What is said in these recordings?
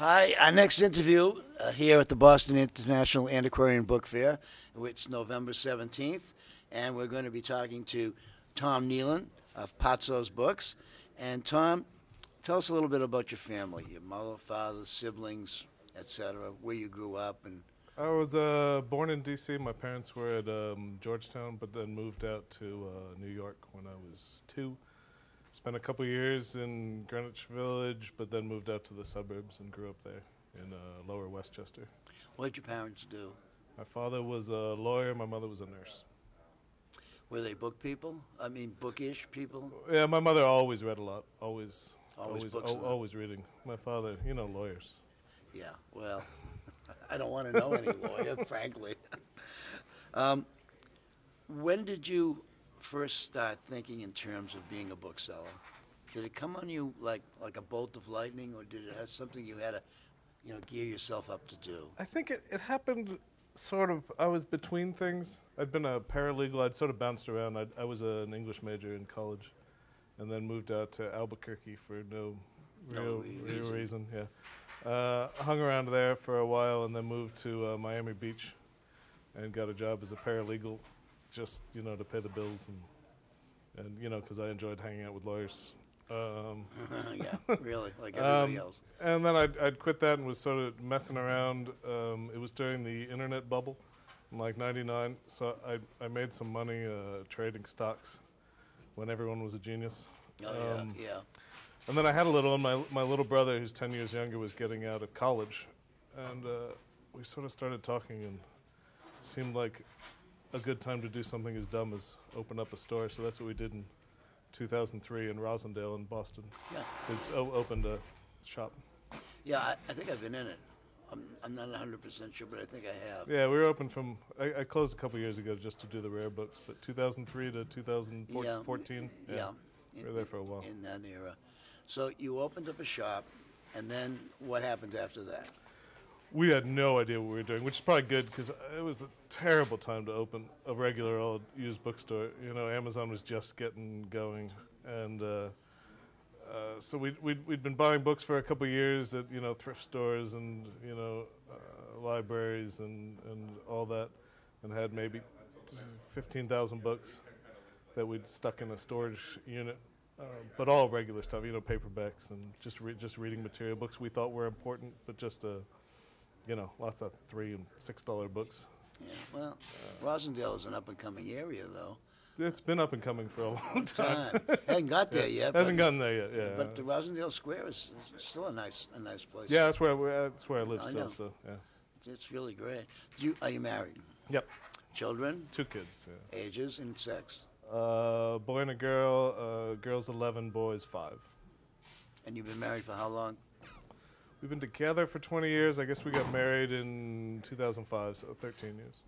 Hi, our next interview here at the Boston International Antiquarian Book Fair. It's November 17th, and we're going to be talking to Tom Nealon of Pazzo Books. And Tom, tell us a little bit about your family, your mother, father, siblings, etc., where you grew up. And I was born in D.C. My parents were at Georgetown, but then moved out to New York when I was 2. Spent a couple years in Greenwich Village, but then moved out to the suburbs and grew up there in Lower Westchester. what did your parents do? My father was a lawyer. My mother was a nurse. Were they book people? I mean, bookish people? Yeah, my mother always read a lot. Always books. Always reading. My father, lawyers. Yeah, well, I don't want to know any lawyer, frankly. When did you first start thinking in terms of being a bookseller? Did it come on you like a bolt of lightning, or did it have something you had to, gear yourself up to do? I think it happened sort of, I was between things. I'd been a paralegal. I'd sort of bounced around. I was an English major in college and then moved out to Albuquerque for no real reason. Yeah. Hung around there for a while and then moved to Miami Beach and got a job as a paralegal just, to pay the bills and because I enjoyed hanging out with lawyers. Yeah, really, like everybody else. And then I'd quit that and was sort of messing around. It was during the internet bubble in like '99, so I made some money trading stocks when everyone was a genius. Yeah. And then I had a little, and my little brother, who's 10 years younger, was getting out of college, and we sort of started talking, and it seemed like a good time to do something as dumb as open up a store. So that's what we did in 2003 in Roslindale in Boston. Yeah. Opened a shop. Yeah, I think I've been in it. I'm not 100% sure, but I think I have. Yeah, we were open from, I closed a couple years ago just to do the rare books, but 2003 to 2014. Yeah. We were there for a while. In that era. So you opened up a shop, and then what happened after that? We had no idea what we were doing, which is probably good because it was a terrible time to open a regular old used bookstore. Amazon was just getting going, and so we'd been buying books for a couple of years at thrift stores and libraries and all that, and had maybe 15,000 books that we'd stuck in a storage unit. But all regular stuff, paperbacks and just reading material, books we thought were important, but just lots of $3 and $6 books. Yeah, well, Roslindale is an up-and-coming area, though. It's been up and coming for a long time. Hasn't got there yet. Hasn't gotten there yet. Yeah. But the Roslindale Square is still a nice place. Yeah, that's where I live still. Know. So yeah, it's really great. Are you married? Yep. Children? 2 kids. Yeah. Ages and sex? Boy and a girl. Girl's 11, boy's 5. And you've been married for how long? We've been together for 20 years. I guess we got married in 2005, so 13 years.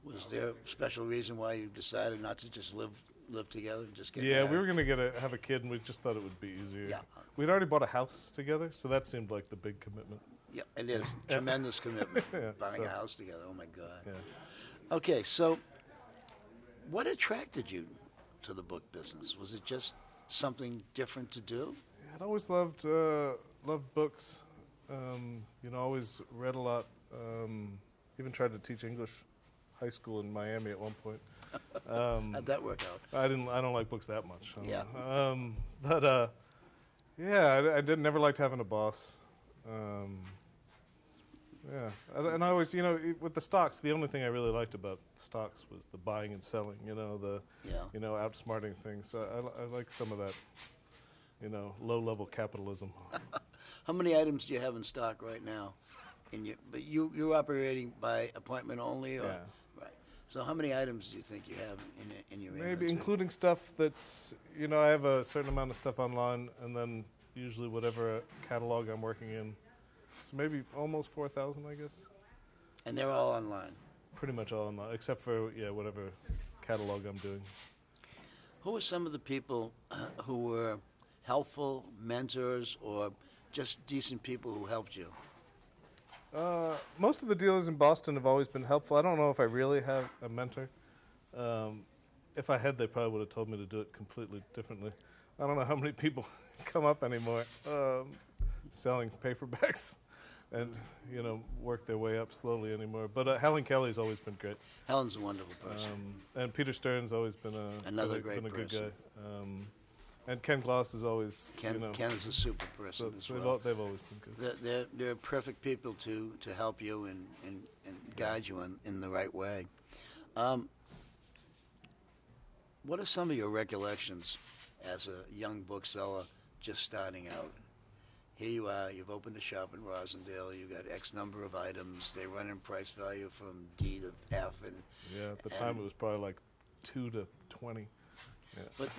Was there a special reason why you decided not to just live together and just get married? Yeah, we were going to have a kid, and we just thought it would be easier. Yeah. We'd already bought a house together, so that seemed like the big commitment. Yeah, it is. Tremendous commitment, Yeah, buying a house together. Oh, my God. Yeah. Okay, so what attracted you to the book business? Was it just something different to do? Yeah, I'd always loved books. Always read a lot. Even tried to teach English high school in Miami at one point. How'd that work out? I don't like books that much. Yeah. I never liked having a boss. Yeah, and I always, with the stocks, the only thing I really liked about stocks was the buying and selling. Outsmarting things. So I like some of that. Low-level capitalism. How many items do you have in stock right now? But you're operating by appointment only, or? Yeah. Right. So how many items do you think you have in your inventory? Maybe including stuff that's, I have a certain amount of stuff online, and then usually whatever catalog I'm working in. So maybe almost 4,000, I guess. And they're all online? Pretty much all online, except for, whatever catalog I'm doing. Who are some of the people who were helpful, mentors, or just decent people who helped you? Most of the dealers in Boston have always been helpful. I don't know if I really have a mentor. If I had, they probably would have told me to do it completely differently. I don't know how many people come up anymore selling paperbacks and work their way up slowly anymore. But Helen Kelly's always been great. Helen's a wonderful person. And Peter Stern's always been Another been great a good person. guy. And Ken Gloss is always Ken is a super person as well. They've always been good. They're perfect people to help you and guide you in the right way. What are some of your recollections as a young bookseller just starting out? Here you are, you've opened a shop in Roslindale, you've got X number of items, they run in price value from D to F. Yeah, at the time it was probably like 2 to 20. Yeah. But,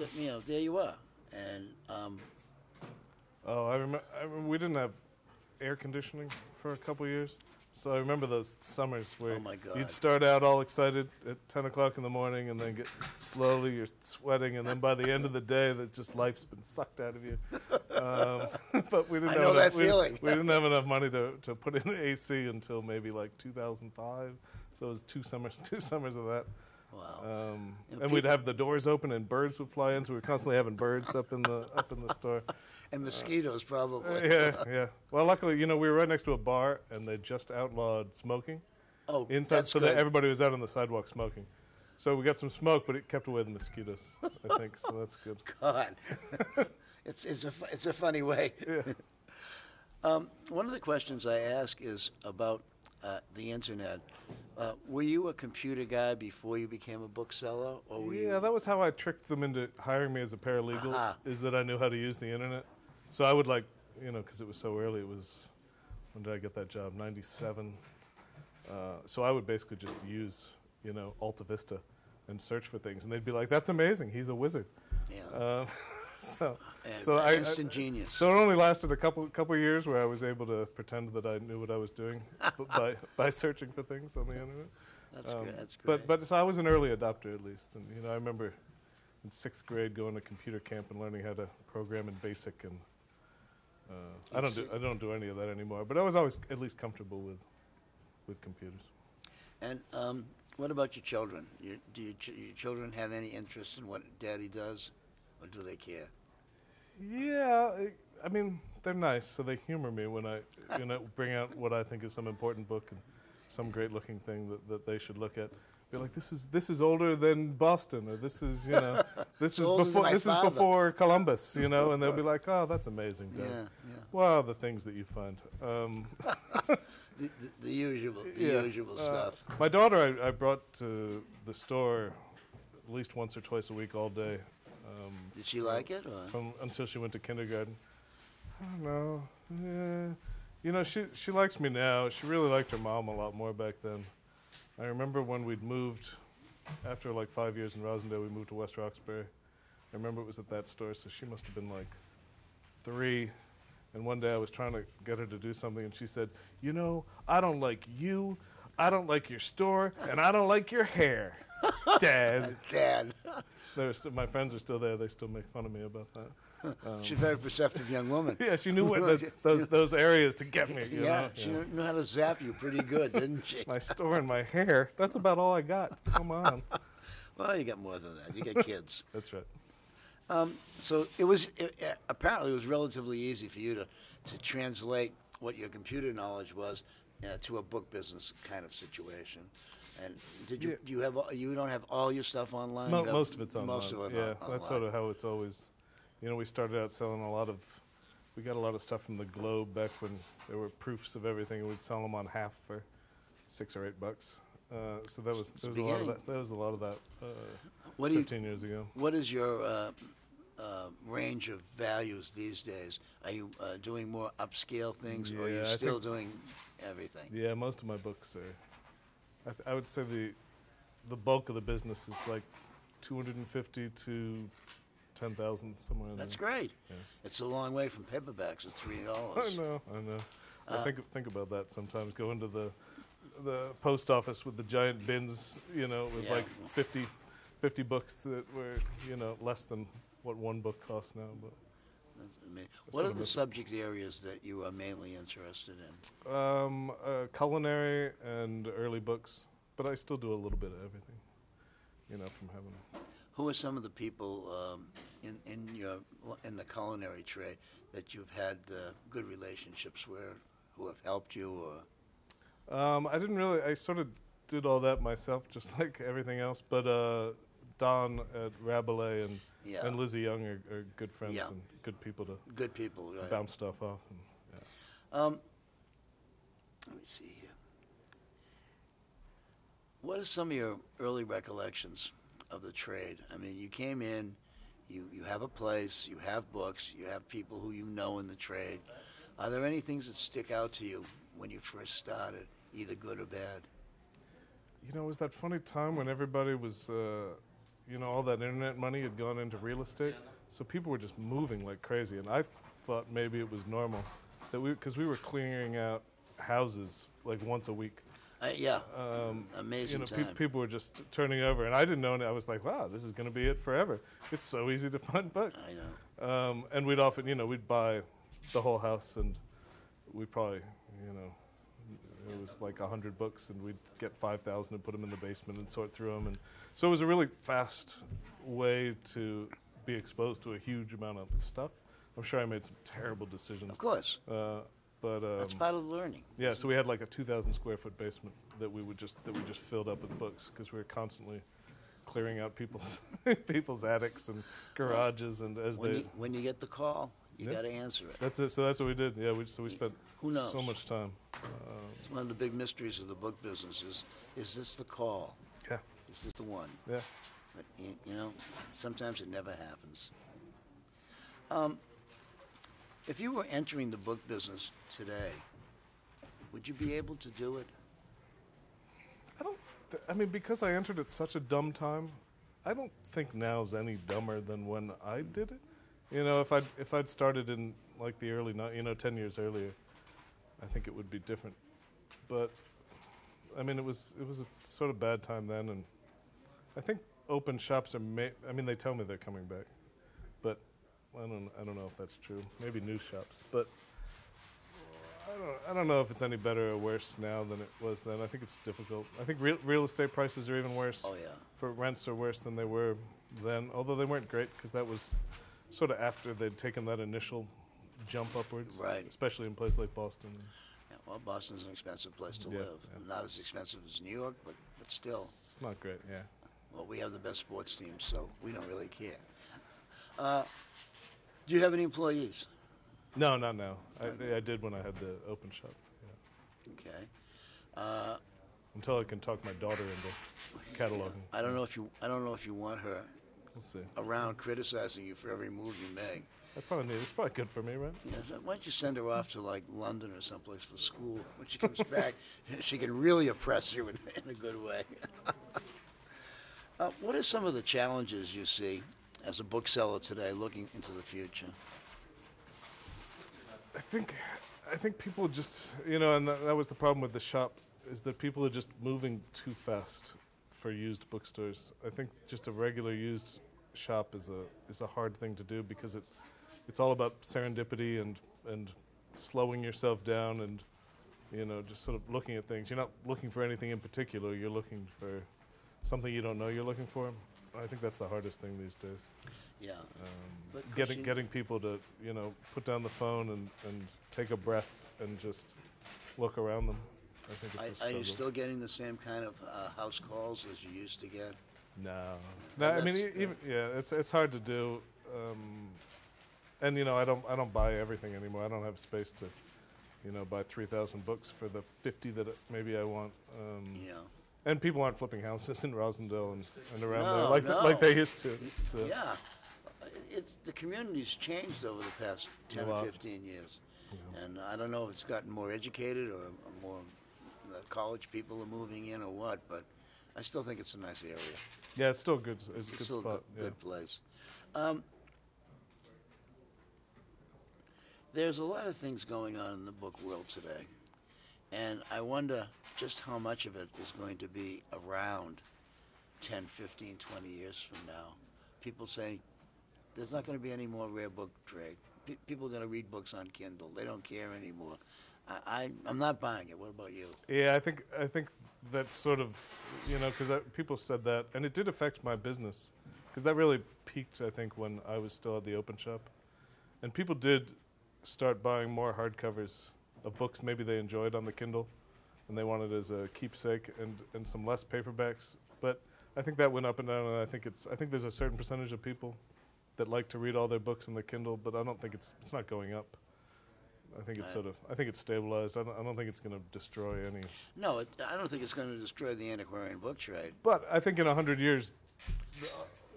there you are. And I remember we didn't have air conditioning for a couple years. So I remember those summers where you'd start out all excited at 10 o'clock in the morning and then get slowly you're sweating, and then by the end of the day, that just life's been sucked out of you. But we didn't we didn't have enough money to put in AC until maybe like 2005. So it was two summers of that. Wow. And we'd have the doors open and birds would fly in, so we were constantly having birds up in the store. And mosquitoes, probably. Yeah. Well, luckily, we were right next to a bar, and they just outlawed smoking. Oh, inside, that's so good. that everybody was out on the sidewalk smoking. So we got some smoke, but it kept away the mosquitoes, I think. So that's good. God, it's a funny way. Yeah. One of the questions I ask is about the internet. Were you a computer guy before you became a bookseller, or were you? That was how I tricked them into hiring me as a paralegal. Aha. Is that I knew how to use the internet. So I would because it was so early. It was, when did I get that job? 97. So I would basically just use Alta Vista and search for things, and they'd be like, "That's amazing. He's a wizard." Yeah. So instant genius. So it only lasted a couple years where I was able to pretend that I knew what I was doing by searching for things on the internet. That's good. That's great. But so I was an early adopter at least, and I remember in 6th grade going to computer camp and learning how to program in BASIC, and I don't do any of that anymore. But I was always at least comfortable with computers. And what about your children? Do your children have any interest in what Daddy does, or do they care? Yeah, I mean, they're nice, so they humor me when I bring out what I think is some important book and some great-looking thing that they should look at. Be like, this is older than Boston, or this is this is before Columbus, and they'll be like, oh, that's amazing, Dad. Yeah. Wow, the things that you find. The usual stuff. My daughter, I brought to the store at least once or twice a week, all day. Did she like it? Or? Until she went to kindergarten. I don't know. Yeah. She likes me now. She really liked her mom a lot more back then. I remember when we'd moved, after like 5 years in Roslindale, we moved to West Roxbury. I remember it was at that store, so she must have been like 3. And one day I was trying to get her to do something, and she said, I don't like you, I don't like your store, and I don't like your hair, Dad. Dad. My friends are still there. They still make fun of me about that. She's a very perceptive young woman. Yeah, she knew those areas to get me. She knew how to zap you pretty good, didn't she? My store and my hair. That's about all I got. Come on. Well, you got more than that. You got kids. That's right. So apparently it was relatively easy for you to translate what your computer knowledge was to a book business kind of situation. And you don't have all your stuff online? Most of it's online. Most of it online. That's sort of how it's always. We started out selling we got a lot of stuff from the Globe back when there were proofs of everything, and we'd sell them on half for $6 or $8. So there was a lot of that. There was a lot of that 15 years ago. What is your range of values these days? Are you doing more upscale things, or are you still doing everything? Yeah, most of my books are. I would say the bulk of the business is like 250 to 10,000, somewhere in there. That's great. Yeah. It's a long way from paperbacks at $3. I know. I think about that sometimes. Go into the post office with the giant bins, with like 50 books that were, less than what one book costs now. But that's amazing. What are the subject areas that you are mainly interested in? Culinary and early books, but I still do a little bit of everything, from having. Who are some of the people in the culinary trade that you've had good relationships who have helped you, or? I didn't really. I sort of did all that myself, just like everything else. But Don at ABAA Yeah. and Lizzie Young are good friends Yeah. and good people to Good people, right? bounce stuff off. And, Let me see here. What are some of your early recollections of the trade? I mean, you came in, you have a place, you have books, you have people who you know in the trade. Are there any things that stick out to you when you first started, either good or bad? You know, it was that funny time when everybody was, all that internet money had gone into real estate, so people were just moving like crazy, and I thought maybe it was normal that because we were clearing out houses like once a week. Yeah, amazing time. People were just turning over, and I didn't know. And I was like, "Wow, this is going to be it forever." It's so easy to find books. I know. And we'd often, we'd buy the whole house, and we probably, it was like 100 books, and we'd get 5,000 and put them in the basement and sort through them. And so it was a really fast way to be exposed to a huge amount of stuff. I'm sure I made some terrible decisions. Of course. But That's part of the learning. yeah, so we had like a 2,000 square foot basement that we just filled up with books because we were constantly clearing out people's people's attics and garages, and When you get the call, you got to answer it. That's it. So that's what we did. Yeah, we spent Who knows? so much time. It's one of the big mysteries of the book business is this the call? Yeah, Is this the one? yeah. But, sometimes it never happens. If you were entering the book business today, would you be able to do it? I mean, because I entered at such a dumb time, I don't think now's any dumber than when I did it. If I'd started in like the early, 10 years earlier, I think it would be different. But I mean, it was a sort of bad time then, and I think open shops are. I mean, they tell me they're coming back, but I don't know if that's true. Maybe new shops, but I don't know if it's any better or worse now than it was then. I think it's difficult. I think real estate prices are even worse. Oh yeah. For rents are worse than they were then, although they weren't great because that was sort of after they'd taken that initial jump upwards. Right. Especially in a place like Boston. Yeah, well, Boston's an expensive place to Yeah, live. yeah. Not as expensive as New York, but still. It's not great, yeah. Well, we have the best sports teams, so we don't really care. Do you have any employees? No, not now. I did when I had the open shop. Yeah. Okay. Until I can talk my daughter into cataloging. I don't know if you want her We'll see. around criticizing you for every move you make. It's probably good for me, right? Yeah, so why don't you send her off to like London or someplace for school? When she comes back, she can really oppress you in a good way. What are some of the challenges you see as a bookseller today, looking into the future? I think people just, and that was the problem with the shop, is that people are just moving too fast for used bookstores. I think just a regular used shop is a hard thing to do because it's all about serendipity and slowing yourself down and just sort of looking at things. You're not looking for anything in particular. You're looking for something you don't know you're looking for. I think that's the hardest thing these days. Yeah. Getting people to put down the phone and take a breath and just look around them. I think it's a Are struggle. you still getting the same kind of house calls as you used to get? No. Well, I mean, that's it's hard to do. And I don't buy everything anymore. I don't have space to, buy 3,000 books for the 50 that maybe I want. Yeah. And people aren't flipping houses in Roslindale and around No, there like they used to. So. Yeah. The community's changed over the past 10 or 15 years. Yeah. And I don't know if it's gotten more educated or more college people are moving in or what, but I still think it's a nice area. Yeah, it's still good. It's a good still spot. a good place. There's a lot of things going on in the book world today, and I wonder just how much of it is going to be around 10, 15, 20 years from now. People say there's not going to be any more rare book trade. People are going to read books on Kindle. They don't care anymore. I'm not buying it. What about you? Yeah, I think that sort of, because people said that, and it did affect my business, because that really peaked, I think, when I was still at the open shop, and people did start buying more hardcovers of books maybe they enjoyed on the Kindle, and they wanted it as a keepsake and some less paperbacks. But I think that went up and down, and I think there's a certain percentage of people that like to read all their books on the Kindle, but I don't think it's not going up. I think it's I think it's stabilized. I don't think it's going to destroy any. No, I don't think it's going to destroy the antiquarian book trade. But I think in 100 years,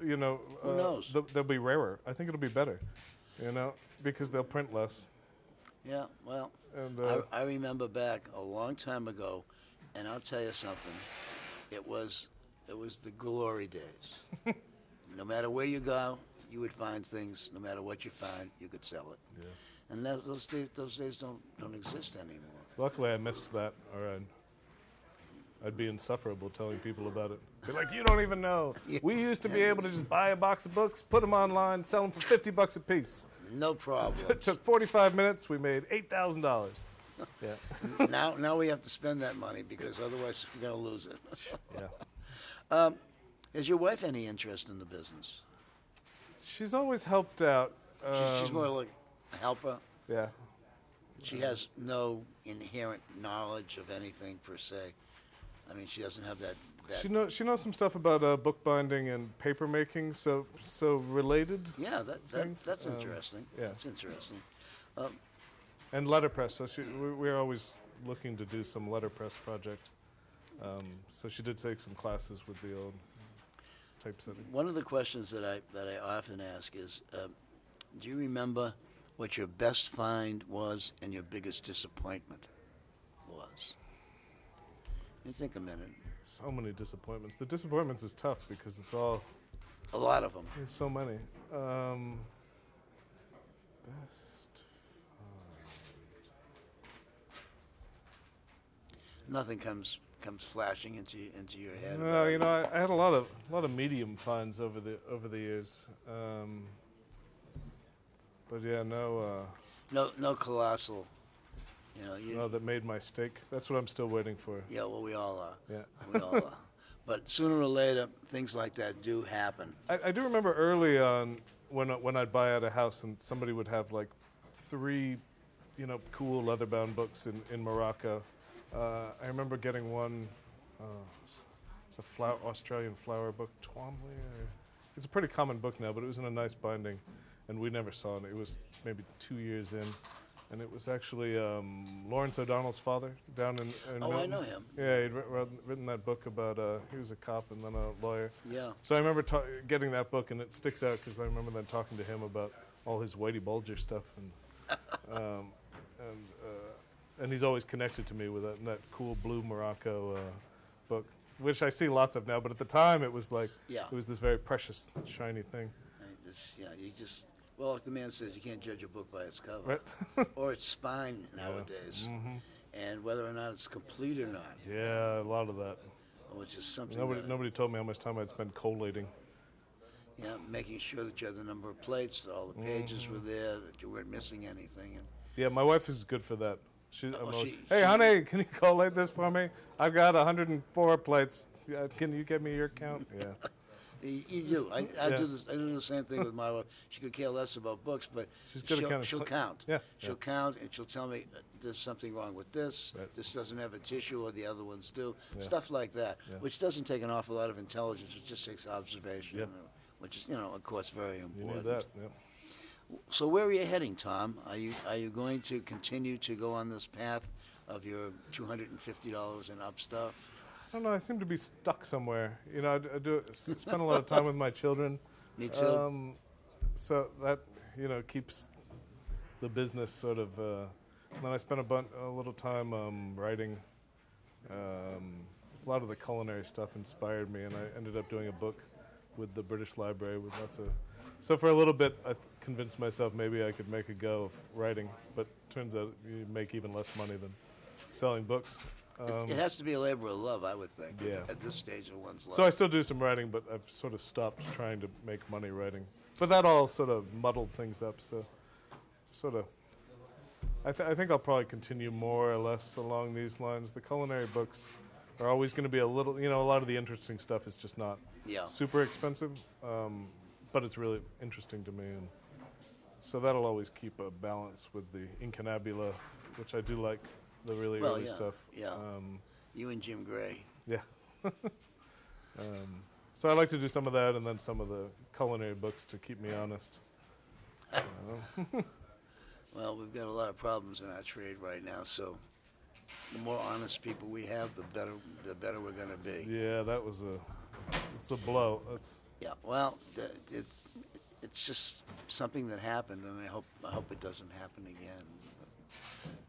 Who knows? They'll be rarer. I think it'll be better, because they'll print less. Yeah, well, And I remember back a long time ago, and I'll tell you something. It was the glory days. No matter where you go, you would find things. No matter what you find, you could sell it. Yeah. And those days don't exist anymore. Luckily, I missed that, or I'd be insufferable telling people about it. They're like, you don't even know. Yeah. We used to be able to just buy a box of books, put them online, sell them for $50 a piece. No problem. It took 45 minutes. We made $8,000. Yeah. Now we have to spend that money because otherwise we're going to lose it. Yeah. Has your wife any interest in the business? She's always helped out. She's more like a helper. Yeah. She has no inherent knowledge of anything per se. I mean, she doesn't have that. She knows some stuff about bookbinding and paper making, so related. Yeah, things. that's interesting. Yeah. That's interesting. And letterpress. So we're always looking to do some letterpress project. So she did take some classes with the old typesetting. One of the questions that I often ask is, do you remember what your best find was and your biggest disappointment was? You think a minute. So many disappointments. The disappointments is tough because it's all. A lot of them. There's so many. Best. Nothing comes flashing into your head. No, I had a lot of medium finds over the years. But yeah, No colossal. that made my steak. That's what I'm still waiting for. Yeah, well, we all are. Yeah. We all are. But sooner or later, things like that do happen. I do remember early on when I'd buy at a house and somebody would have like 3, cool leather-bound books in Morocco. I remember getting one. It's a Australian flower book, Twombly. It's a pretty common book now, but it was in a nice binding, and we never saw it. It was maybe 2 years in. And it was actually Lawrence O'Donnell's father down in Oh, Milton. I know him. Yeah, he'd written that book about, he was a cop and then a lawyer. Yeah. So I remember getting that book, and it sticks out because I remember then talking to him about all his Whitey Bulger stuff. And he's always connected to me with that cool blue Morocco book, which I see lots of now. But at the time, it was like, Yeah. it was this very precious, shiny thing. Well, like the man says, you can't judge a book by its cover. Right? Or its spine nowadays. Mm-hmm. And whether or not it's complete or not. Yeah, a lot of that. Which is something Nobody told me how much time I'd spend collating. Yeah, making sure that you had the number of plates, that all the pages were there, that you weren't missing anything. And Yeah, my wife is good for that. she- Hey, honey, can you collate this for me? I've got 104 plates. Can you give me your count? Yeah. You do. I Yeah. do this. I do the same thing with my wife. She could care less about books, but She's good at she'll count. Yeah. She'll count, and she'll tell me there's something wrong with this. Right. This doesn't have a tissue, or the other ones do. Yeah. Stuff like that, Yeah. which doesn't take an awful lot of intelligence. It just takes observation, Yeah. which is, of course, very You important. need that. Yeah. So where are you heading, Tom? Are you going to continue to go on this path of your $250 and up stuff? I don't know. I seem to be stuck somewhere. I do spend a lot of time with my children. Me too. So that keeps the business sort of. Then I spent a little time writing. A lot of the culinary stuff inspired me, and I ended up doing a book with the British Library with lots of. So for a little bit, I convinced myself maybe I could make a go of writing, but turns out you make even less money than selling books. It has to be a labor of love, I would think, Yeah. at this stage of one's life. So I still do some writing, but I've sort of stopped trying to make money writing. But that all sort of muddled things up. So, sort of, I think I'll probably continue more or less along these lines. The culinary books are always going to be a little, a lot of the interesting stuff is just not Yeah. super expensive, but it's really interesting to me, and so that'll always keep a balance with the incunabula which I do like, the really Well, early yeah, stuff. yeah. You and Jim Gray. Yeah. So I like to do some of that and then some of the culinary books to keep me honest. Well, we've got a lot of problems in our trade right now, so the more honest people we have, the better we're going to be. Yeah, it's a blow. Yeah, well, it's just something that happened, and I hope it doesn't happen again.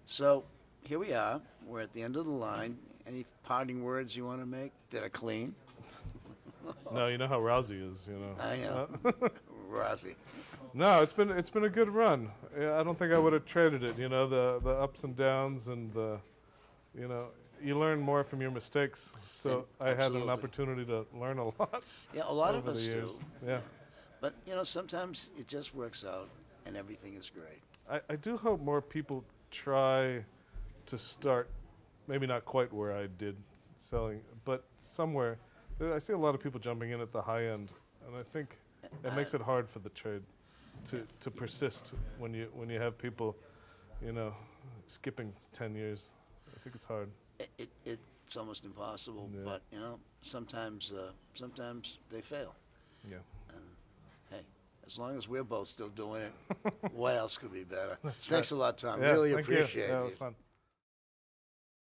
So here we are. We're at the end of the line. Any parting words you want to make that are clean? No, you know how Rousey is, you know. I know. Rousey. No, it's been a good run. Yeah, I don't think I would have traded it. You know, the ups and downs and you learn more from your mistakes. So I had an opportunity to learn a lot. Yeah, a lot of over us the years. do. Yeah. But sometimes it just works out, and everything is great. I do hope more people try to start, maybe not quite where I did selling, but somewhere. I see a lot of people jumping in at the high end, and I think it makes it hard for the trade to persist when you have people, skipping 10 years. I think it's hard. It's almost impossible, Yeah. but sometimes they fail. Yeah. And hey, as long as we're both still doing it, what else could be better? That's Thanks right. a lot, Tom. Yeah, Really thank you. appreciate Yeah, it it. was fun.